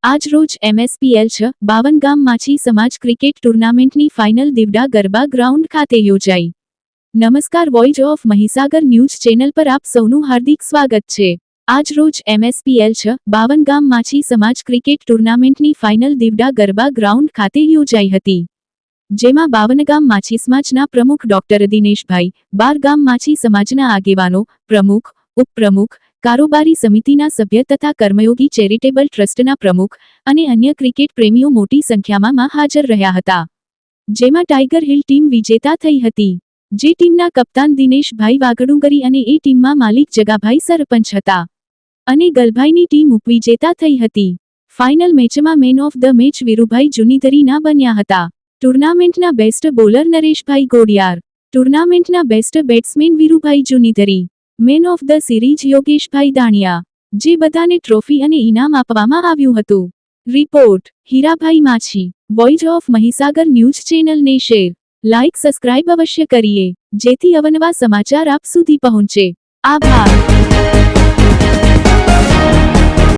આજ રોજ MSPL 52 ગામ માછી સમાજ ક્રિકેટ ટુર્નામેન્ટની ફાઇનલ દીવડા ગરબા ગ્રાઉન્ડ ખાતે યોજાઈ. નમસ્કાર, voice of Mahisagar news channel પર આપ સૌનું હાર્દિક સ્વાગત છે. આજ રોજ MSPL 52 ગામ માછી સમાજ ક્રિકેટ ટુર્નામેન્ટની ફાઇનલ દીવડા ગરબા ગ્રાઉન્ડ ખાતે યોજાઈ હતી. જેમાં 52 ગામ માછી સમાજના પ્રમુખ ડોક્ટર દિનેશભાઈ, 12 ગામ માછી સમાજના આગેવાનો, પ્રમુખ, ઉપપ્રમુખ, કારોબારી સમિતિના સભ્ય તથા કર્મયોગી ચેરિટેબલ ટ્રસ્ટના પ્રમુખ અને અન્ય ક્રિકેટ પ્રેમીઓ મોટી સંખ્યામાં હાજર રહ્યા હતા. જેમાં ટાઇગર હિલ ટીમ વિજેતા થઈ હતી. જે ટીમના કપ્તાન દિનેશભાઈ વાઘડુંગરી અને એ ટીમમાં માલિક જગાભાઈ સરપંચ હતા. અને ગલભાઈની ટીમ ઉપવિજેતા થઈ હતી. ફાઇનલ મેચમાં man of the match Virubhai જુનીધરીના બન્યા હતા. ટુર્નામેન્ટના બેસ્ટ બોલર નરેશભાઈ ગોડિયાર. ટુર્નામેન્ટના best batsman Virubhai Junidhari. Man of the series Yogeshbhai Daniya. જે બધાને ટ્રોફી અને ઇનામ આપવામાં આવ્યું હતું. Report Hirabhai Machhi. Voice of Mahisagar news ચેનલને શેર, લાઇક, સબસ્ક્રાઇબ અવશ્ય કરીએ, જેથી અવનવા સમાચાર આપ સુધી પહોંચે. આભાર.